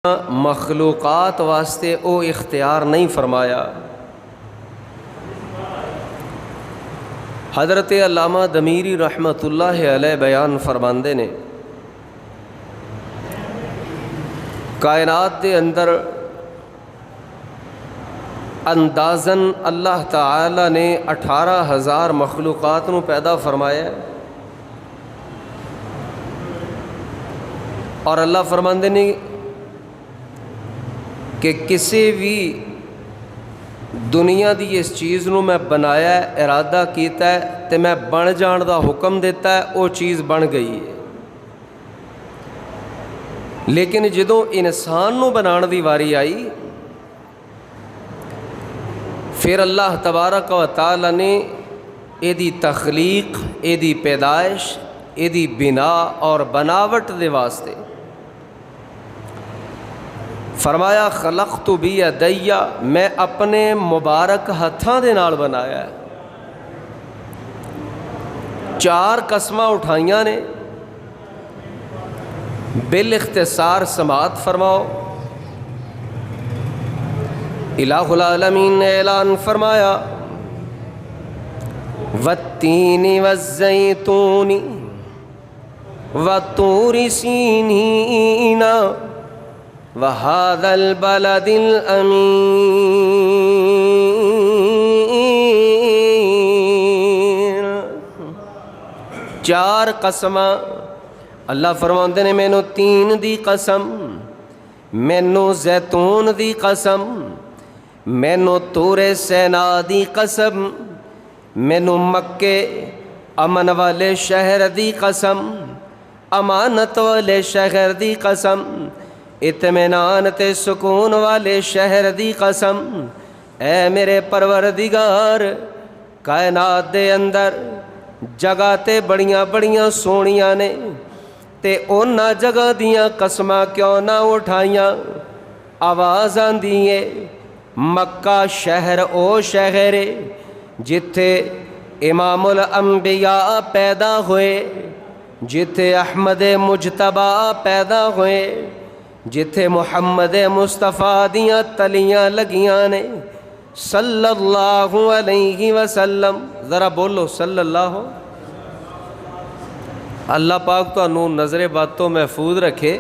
مخلوقات واسطے او اختیار نہیں فرمایا۔ حضرت علامہ دمیری رحمۃ اللہ علیہ بیان فرماندے نے کائنات دے اندر اندازاً اللہ تعالی نے 18,000 مخلوقات نو پیدا فرمایا ہے، اور اللہ فرماندے نے کہ کسی بھی دنیا دی اس چیز نو میں بنایا ہے، ارادہ کیتا ہے تے میں بن جان دا حکم دیتا ہے، وہ چیز بن گئی ہے۔ لیکن جدوں انسان نو بنان دی واری آئی، پھر اللہ تبارک و تعالی نے اے دی تخلیق، اے دی پیدائش، اے دی بنا اور بناوٹ دے واسطے فرمایا خلقت بیدی، میں اپنے مبارک ہتھاں دے نال بنایا ہے۔ 4 قسماں اٹھائیاں نے، بالاختصار سماعت فرماؤ۔ الہ العالمین نے اعلان فرمایا والتین والزیتون وطور سینین وَهَذَا الْبَلَدِ الْأَمِينِ۔ 4 قسماں اللہ فرماندے نے، مینوں تین دی قسم، مینوں زیتون دی قسم، مینوں طور سینا دی قسم، مینوں مکے امن والے شہر دی قسم، امانت والے شہر دی قسم، اطمینان تے سکون والے شہر دی قسم۔ اے میرے پروردگار، کائنات دے اندر جگہ تے بڑیاں بڑیاں سونیاں نے، تے اونا جگہ دیاں قسماں کیوں نہ اٹھائیاں؟ آواز آندی ہے مکہ شہر او شہر جتھے امام الانبیاء پیدا ہوئے، جتھے احمد مجتبی پیدا ہوئے، جتھے محمد مصطفیٰ دیاں تلیاں لگیاں نے صلی اللہ علیہ وسلم۔ ذرا بولو صلی اللہ۔ اللہ پاک تانوں نظر بد تو محفوظ رکھے۔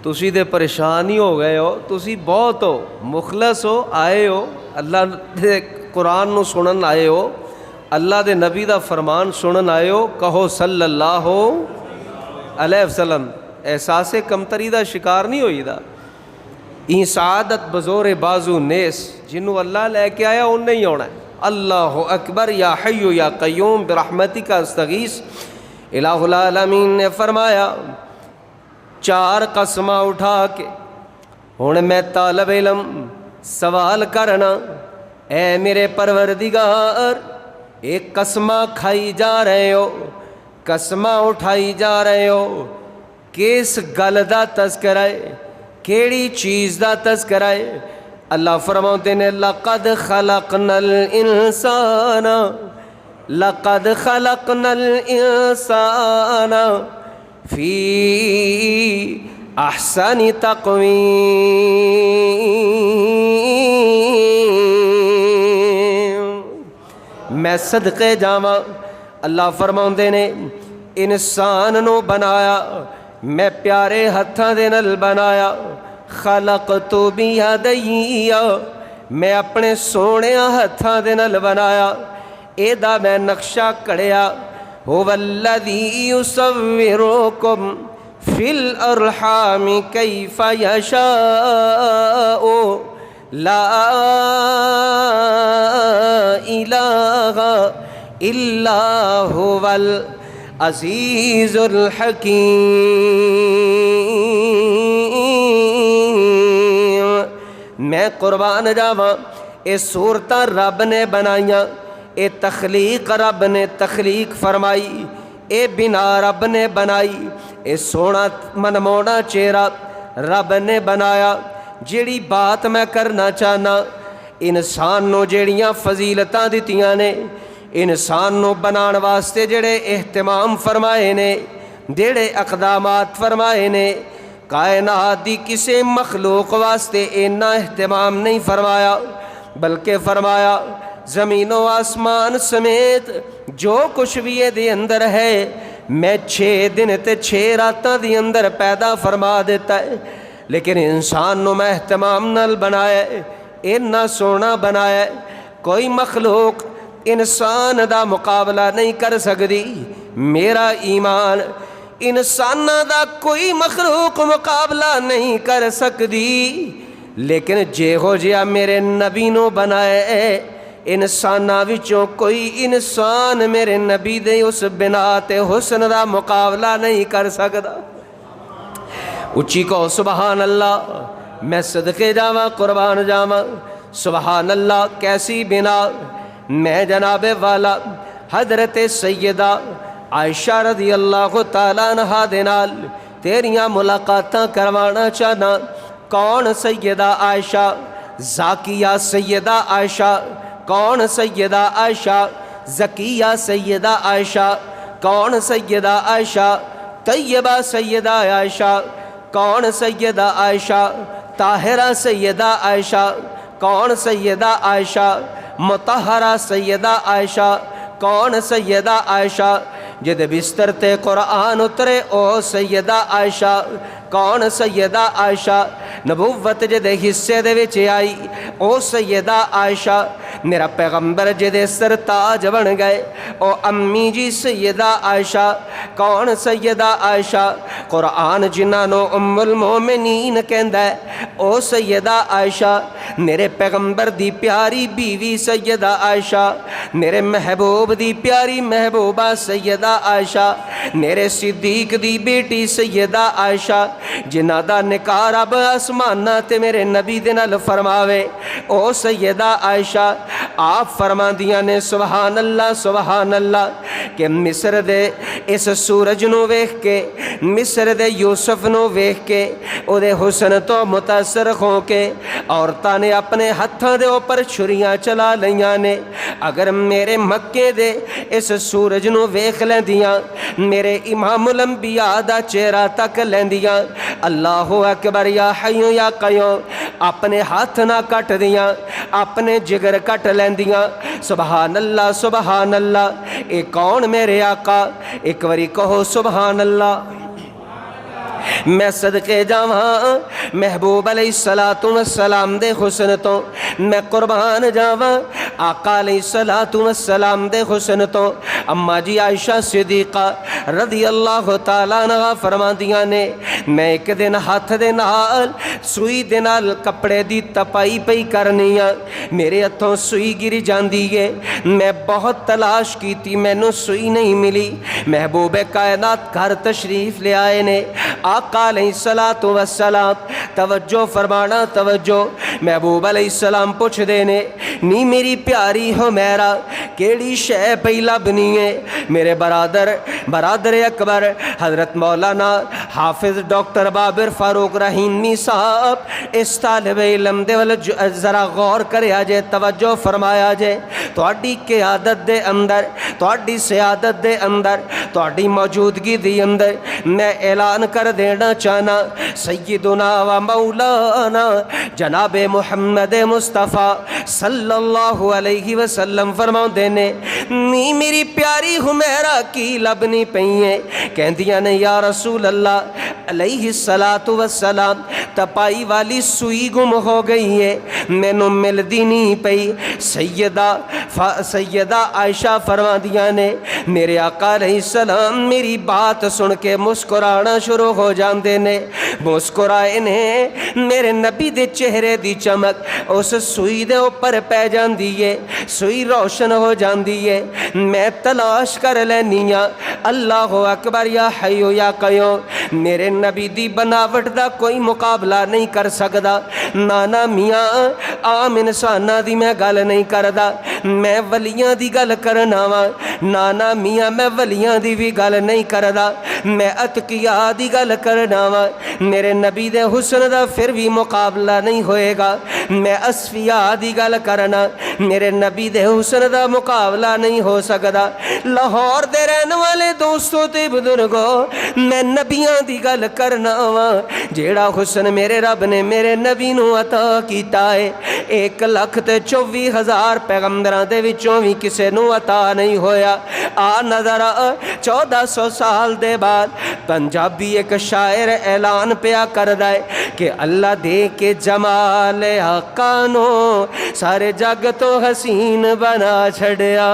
تسی دے پریشان ہی ہو گئے ہو، تسی بہت ہو مخلص ہو، آئے ہو اللہ دے قرآن نو سنن آئے ہو، اللہ دے نبی دا فرمان سنن آئے ہو، کہو صلی اللہ علیہ وسلم۔ احساس کمتری دا شکار نہیں ہوئی دا، این سعادت بزور بازو نیس، جنہوں اللہ لے کے آیا ان نہیں ہونا ہے۔ اللہ اکبر، یا حی یا قیوم برحمتک استغیث۔ الہ العالمین نے فرمایا 4 قسماں اٹھا کے ہن میں طالب علم سوال کرنا، اے میرے پروردگار، ایک قسماں کھائی جا رہے ہو، قسماں اٹھائی جا رہے ہو، کس گل دا تذکرہ ہے، کیڑی چیز دا تذکرہ ہے؟ اللہ فرماتے نے لقد خلقنا الانسان، لقد خلقنا الانسان فی احسن تقویم۔ میں صدقے جاواں، اللہ فرماتے نے انسان نو بنایا میں پیارے ہتھاں دے نال بنایا، خلقت بیدی، میں اپنے سونیاں ہتھاں دے نال بنایا، اے دا میں نقشہ کڑیا، هو الذی یصورکم فی الارحام کیف یشاء لا الہ الا هو عزیز الحکیم۔ میں قربان جاواں، اے صورتاں رب نے بنائیاں، اے تخلیق رب نے تخلیق فرمائی، اے بنا رب نے بنائی، اے سونا منمونا چہرہ رب نے بنایا۔ جیڑی بات میں کرنا چاہنا، انسان نو جیڑیاں فضیلتاں دتیاں نے، انسان نو بنان واسطے جڑے اہتمام فرمائے نے، جڑے اقدامات فرمائے نے، کائنات دی کسے مخلوق واسطے اینا اہتمام نہیں فرمایا، بلکہ فرمایا زمین و آسمان سمیت جو کچھ بھی یہ دے اندر ہے میں 6 دن تے 6 راتاں دی اندر پیدا فرما دیتا ہے، لیکن انسان نو میں اہتمام نال بنایا ہے، اینا سونا بنایا ہے، کوئی مخلوق انسان دا مقابلہ نہیں کر سکتی۔ میرا ایمان انساناں دا کوئی مخلوق مقابلہ نہیں کر سکتی، لیکن جیہو جیا میرے نبی نو بنایا ہے انساناں وچوں کوئی انسان میرے نبی دے اس بنا تے حسن دا مقابلہ نہیں کر سکتا۔ اچھی کو سبحان اللہ، میں صدقے جاواں قربان جاواں، سبحان اللہ کیسی بنا۔ میں جناب والا حضرت سیدہ عائشہ رضی اللہ تعالیٰ عنہا دے نال تیریاں ملاقاتاں کروانا چاہنا۔ کون سیدہ عائشہ؟ زاکیہ سیدہ عائشہ۔ کون سیدہ عائشہ؟ زکیہ سیدہ عائشہ۔ کون سیدہ عائشہ؟ طیبہ سیدہ عائشہ۔ کون سیدہ عائشہ؟ طاہرہ سیدہ عائشہ۔ کون سیدہ عائشہ؟ مطہرہ سیدہ عائشہ۔ کون سیدہ عائشہ؟ جد بستر تے قرآن اترے او سیدہ عائشہ۔ کون سیدہ عائشہ؟ نبوت جد حصے دے وچ آئی او سیدہ عائشہ۔ میرا پیغمبر جد سرتاج بن گئے او امی جی سیدہ عائشہ۔ کون سیدہ عائشہ؟ قرآن جنہاں نو ام المومنین کہندا ہے او سیدہ عائشہ۔ میرے پیغمبر دی پیاری بیوی سیدہ عائشہ، میرے محبوب دی پیاری محبوبہ سیدہ عائشہ، میرے صدیق دی بیٹی سیدہ عائشہ، جنہ دا نکاح رب آسمانہ تے میرے نبی دے نال فرماوے او سیدہ عائشہ۔ آپ فرما دیاں نے سبحان اللہ سبحان اللہ کہ مصر دے اس سورج نو ویکھ کے، مصر دے یوسف نو ویکھ کے او دے حسن تو متاثر ہو کے عورتاں نے اپنے ہتھاں دے اوپر چھریاں چلا لیاں نے۔ اگر میرے مکے دے اس سورج نو ویکھ لیندیاں، میرے امام الانبیاء دا چہرہ تک لیندیاں، اللہ اکبر یا حیو یا قیوم، اپنے ہاتھ نہ کٹ دیاں، اپنے جگر کٹ لیندیاں۔ سبحان اللہ سبحان اللہ۔ اے کون میرے آقا؟ ایک واری کہو سبحان اللہ۔ میں صدقے جاواں محبوب علیہ السلام دے حسن تو، میں قربان جاواں آقا علیہ السلام دے حسن تو۔ اما جی عائشہ صدیقہ رضی اللہ تعالیٰ عنہ فرماندیاں نے میں ایک دن ہاتھ دے نال سوئی دے نال کپڑے دی تپائی پئی کرنی آ، میرے ہتھوں سوئی گر جاندی ہے، میں بہت تلاش کیتی مینوں سوئی نہیں ملی۔ محبوب کائنات گھر تشریف لے آئے نے، آقا علیہ السلام توجہ فرمانا توجہ، محبوب علیہ السلام پوچھ دینے نی میری پیاری ہو میرا کیڑی شے پئی لبنی ہے؟ میرے برادر اکبر حضرت مولانا حافظ ڈاکٹر بابر فاروق رحیمی صاحب اس طالب علم دے ول ذرا غور کریا جے، توجہ فرمایا جے۔ تہاڈی قیادت دے اندر، تہاڈی سیادت دے اندر، تہاڈی موجودگی دے اندر میں اعلان کر دینا چاہنا سیدنا و مولانا جناب محمد مصطفیٰ صلی اللہ علیہ وسلم فرماؤندے نے نی میری پیاری حمیرہ کی لبنی پئیے، کہندیاں نے یا رسول اللہ علیہ السلام تپائی والی سوئی گم ہو گئی ہے، مینوں ملدی نہیں پئی۔ سیدہ عائشہ فرماندیاں نے میرے آقا علیہ السلام میری بات سن کے مسکرانا شروع ہو جاندے نے، مسکرائے نے، میرے نبی دے چہرے دی چمک اس سوئی دے اوپر پہ جاندی ہے، سوئی روشن ہو جاندی ہے۔ میں تلاش کر لینیاں، اللہ اکبر یا حیو یا قیوم، میرے نبی دی بناوٹ دا کوئی مقابلہ نہیں کر سکدا۔ نانا میاں عام انساناں دی میں گل نہیں کردا، میں ولیاں دی گل کرنا وا نانا میاں میں ولیاں دی بھی گل نہیں کردا میں اتقیاء دی گل کرنا وا میرے نبی دے حسن دا پھر بھی مقابلہ نہیں ہوئے گا میں اصفیاء دی گل کرنا میرے نبی دے حسن دا مقابلہ نہیں ہو سکدا لاہور دے رہن والے دوستوں تے بزرگوں میں نبیاں دی گل کرنا وا جیڑا حسن میرے رب نے میرے نبی نو عطا کیتا ہے 1,24,000 پیغمبراں دے وچوں بھی کسے نو عطا نہیں ہویا آ نظر 1400 سال دے بعد پنجابی ایک شاعر اعلان پیا کردا ہے کہ اللہ دے کے جمال آقا نو سارے جگ تو حسین بنا چھڑیا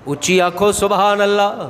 اچھی آنکھو سبحان اللہ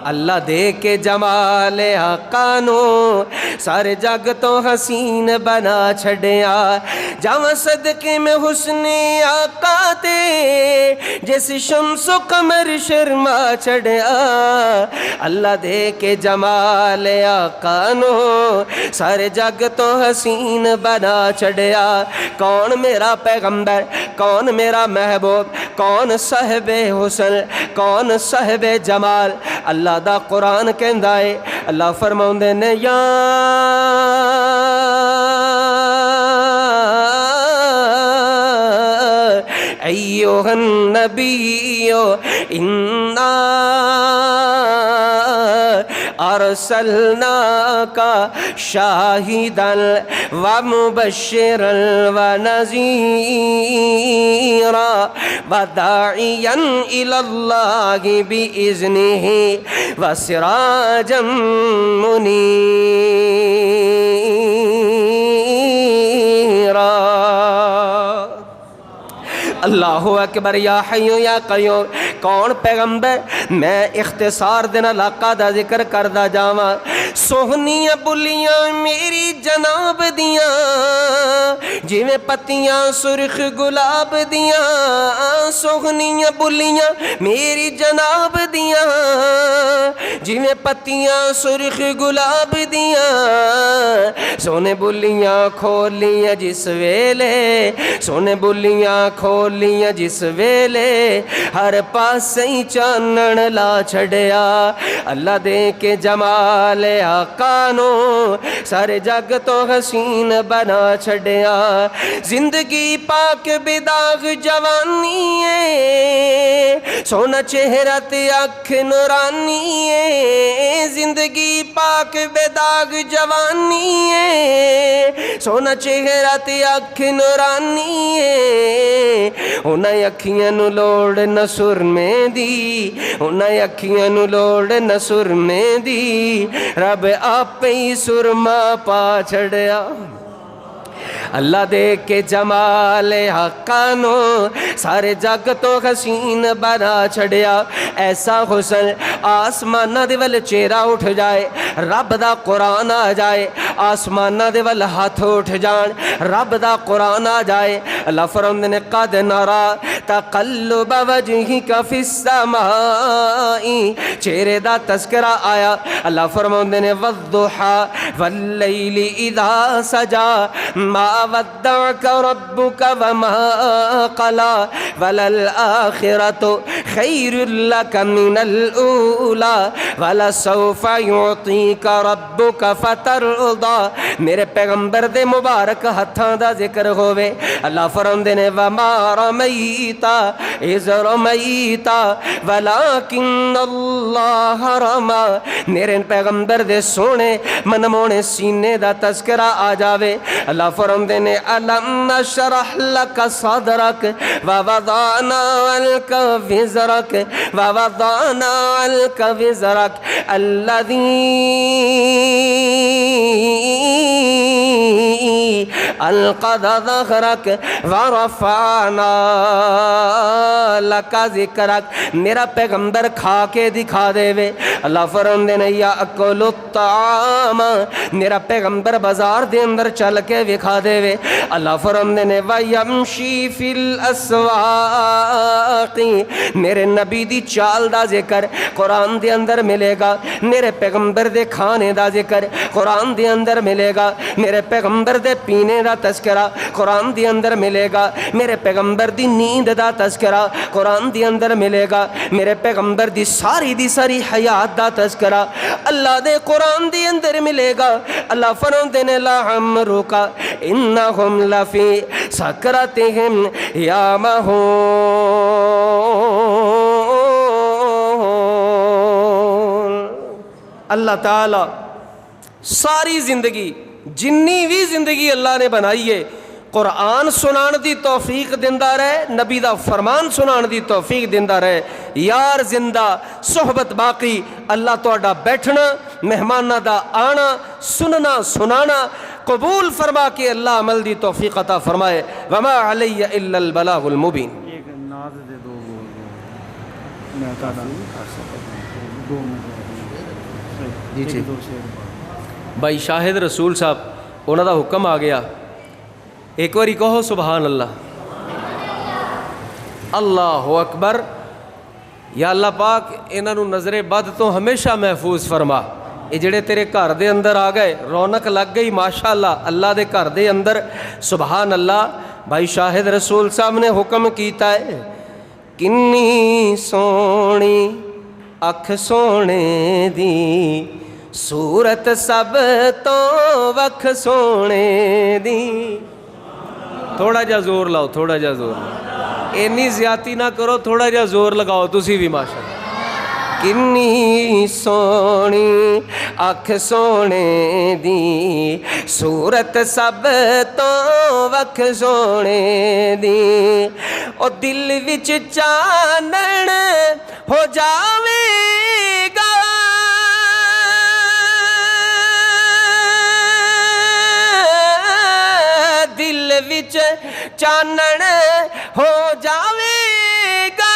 اللہ دے کے جمال آقا نو سارے جگ تو حسین بنا چھڑیا جاواں صدقے میں حسن آقا تے جس شمس و قمر شرما چھڑیا اللہ دے کے جمال آقا نو سارے جگ تو حسین بنا چھڑیا کون میرا پیغمبر کون میرا محبوب کون صاحب حسن کون صاحب جمال اللہ دا قرآن کہندا ہے اللہ فرماؤندے نے یا ایوہ النبی انا ارسلناک شاہدا ومبشرا ونذیرا وداعیا الی اللہ بإذنہ وسراجا منیرا اللہ اکبر یا حی یا قیوم کون پیغمبر میں اختصار دن علاقہ دا ذکر کردہ جاواں سوہنیاں بلیاں میری جناب دیاں جویں پتیاں سرخ گلاب دیاں سوہنیاں بلیاں میری جناب دیاں جویں پتیاں سرخ گلاب دیاں سونے بلیاں کھولیاں جس ویلے سونے بلیاں کھولیاں جس ویلے ہر پاسے ہی چانن لا چھڑیا اللہ دے کے جمال آقا نو سارے جگ تو حسین بنا چھڑیا زندگی پاک بداغ جوانی ہے سونا چہرہ تے اکھ نورانی ہے زندگی پاک بداغ جوانی ہے سونا چہرہ تے اکھ نورانی ہے انہیں اکھیاں نو لوڑ نہ سرمے دی انہیں اکھیاں نو لوڑ نہ سرمے دی رب آپ ہی سرما پا چھڑیا اللہ دے کے جمال آقا نو سارے جگ تو حسین بنا چھڑیا ایسا حسن آسمانہ دے ول چہرہ اٹھ جائے رب دا قرآن آ جائے آسمانہ دے ول ہاتھ اٹھ جان رب دا قرآن آ جائے اللہ فرماندے نے قد نرا تقلب وجہک فی السماء چہرے دا تذکرہ آیا اللہ فرماندے نے والضحا واللیل اذا سجا ما ودعك ربك وما قلى وللآخرة خير لك من الأولى ولسوف يعطيك ربك فترضى میرے پیغمبر دے مبارک ہتھاں دا ذکر ہوئے اللہ فرماندے نے وما رمیت اذ رمیت ولكن اللہ رما میرے پیغمبر دے سونے منمونے سینے دا تذکرہ آ جاوے اللہ فرماندے نے الم نشرح لک صدرک ووضعنا عنک وزرک ووضعنا عنک وزرک الذی انقض ظہرک ورفعنا لک ذکرک میرا پیغمبر کھا کے دکھا دے وے اللہ فرماندے نے یاکل الطعام میرا پیغمبر بازار دے اندر چل کے دکھا دے وے اللہ فرماندے نے وَيَمْشِي فِي الْأَسْوَاقِ میرے نبی دی چال دا ذکر قرآن دے اندر ملے گا میرے پیغمبر دے کھانے دا ذکر قرآن دے اندر ملے گا میرے پیغمبر دے پینے دا تذکرہ قرآن دے اندر ملے گا، میرے پیغمبر دی نیند دا تذکرہ قرآن دے اندر ملے گا، میرے پیغمبر دی ساری حیات دا تذکرہ اللہ دے قرآن دے اندر ملے گا۔ اللہ فرماندے نے لعمرک انہم لفی سکرتہم یعمہون۔ اللہ تعالی ساری زندگی جنی بھی زندگی اللہ نے بنائی ہے قرآن سنان دی توفیق دیندا رہے، نبی دا فرمان سنان دی توفیق دیندا رہے، یار زندہ صحبت باقی، اللہ تہاڈا بیٹھنا مہماناں دا آنا سننا سنانا قبول فرما کے اللہ عمل دی توفیق عطا فرمائے۔ وما علی الا البلاغ المبین۔ ایک ناز دے دو بول دو میں تہاڈا دو جی ٹھیک۔ بھائی شاہد رسول صاحب انہاں دا حکم آ گیا، ایک باری کہو سبحان اللہ، اللہ اکبر۔ یا اللہ پاک انہاں نوں نظر بد تو ہمیشہ محفوظ فرما۔ یہ جڑے تیرے گھر دے اندر آ گئے رونق لگ گئی ماشاءاللہ اللہ دے گھر دے اندر، سبحان اللہ۔ بھائی شاہد رسول صاحب نے حکم کیتا ہے، کنی سونی اکھ سونے دی صورت سب تو وکھ سونے دی۔ تھوڑا جا زور لاؤ، تھوڑا جا زور لاؤ، اینی زیادتی نہ کرو، تھوڑا جا زور لگاؤ تسی بھی ماشاءاللہ۔ کنی سونی اکھ سونے دی صورت سب تو وکھ سونے دی، او دل وچ چانن ہو جاوے گا، دل وچ چانن ہو جاوے گا،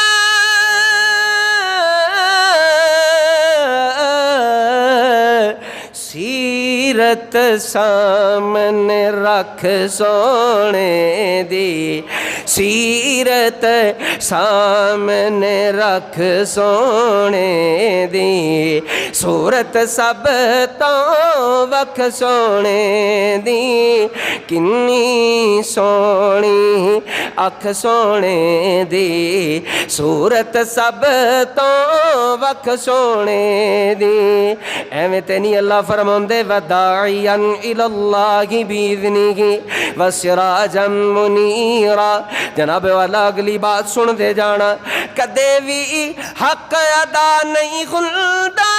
سیرت سامنے رکھ سونے دی، سیرت سامنے رکھ سونے دی، صورت سب تو وکھ سونے دی، کنی سونی اکھ سونے دی صورت سب تو وکھ سونے دی۔ ایویں تے نہیں اللہ فرماندے وداعیا الی اللہ باذنہ وسراجا منیرا۔ جناب والا اگلی بات سن دے جانا، کدے بھی حق ادا نہیں ہوندا،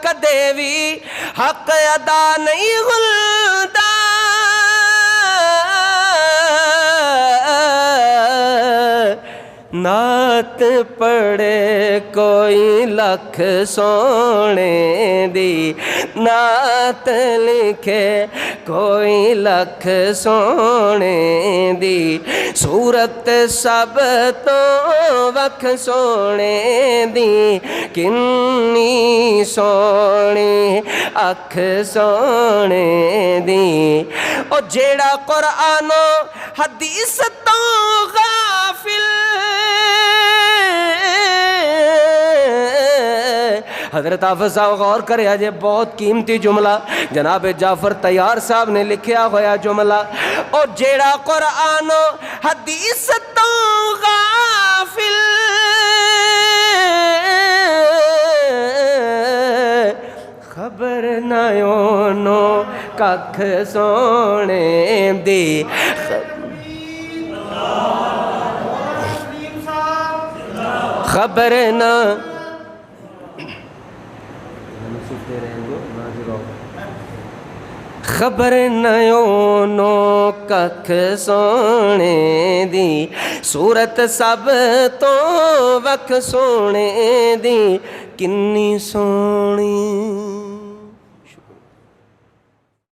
کدے بھی حق ادا نہیں ہوندا، نعت پڑھے کوئی لکھ سونے دی، نعت لکھے کوئی لکھ سونے دی، صورت سب تو وکھ سونے دی، کنی سونی اکھ سونے دی۔ او جیڑا قرآن و حدیث تو غافل، حضرت حافظ صاحب غور کرے آج بہت قیمتی جملہ جناب جعفر طیار صاحب نے لکھیا ہوا جملہ، اور جیڑا قرآن و حدیث تو غافل، خبر نہ اونو ککھ سونے دی، خبر نہ خبر نیونو ککھ سونے دی، صورت سب تو وکھ سونے دی، کنی سونی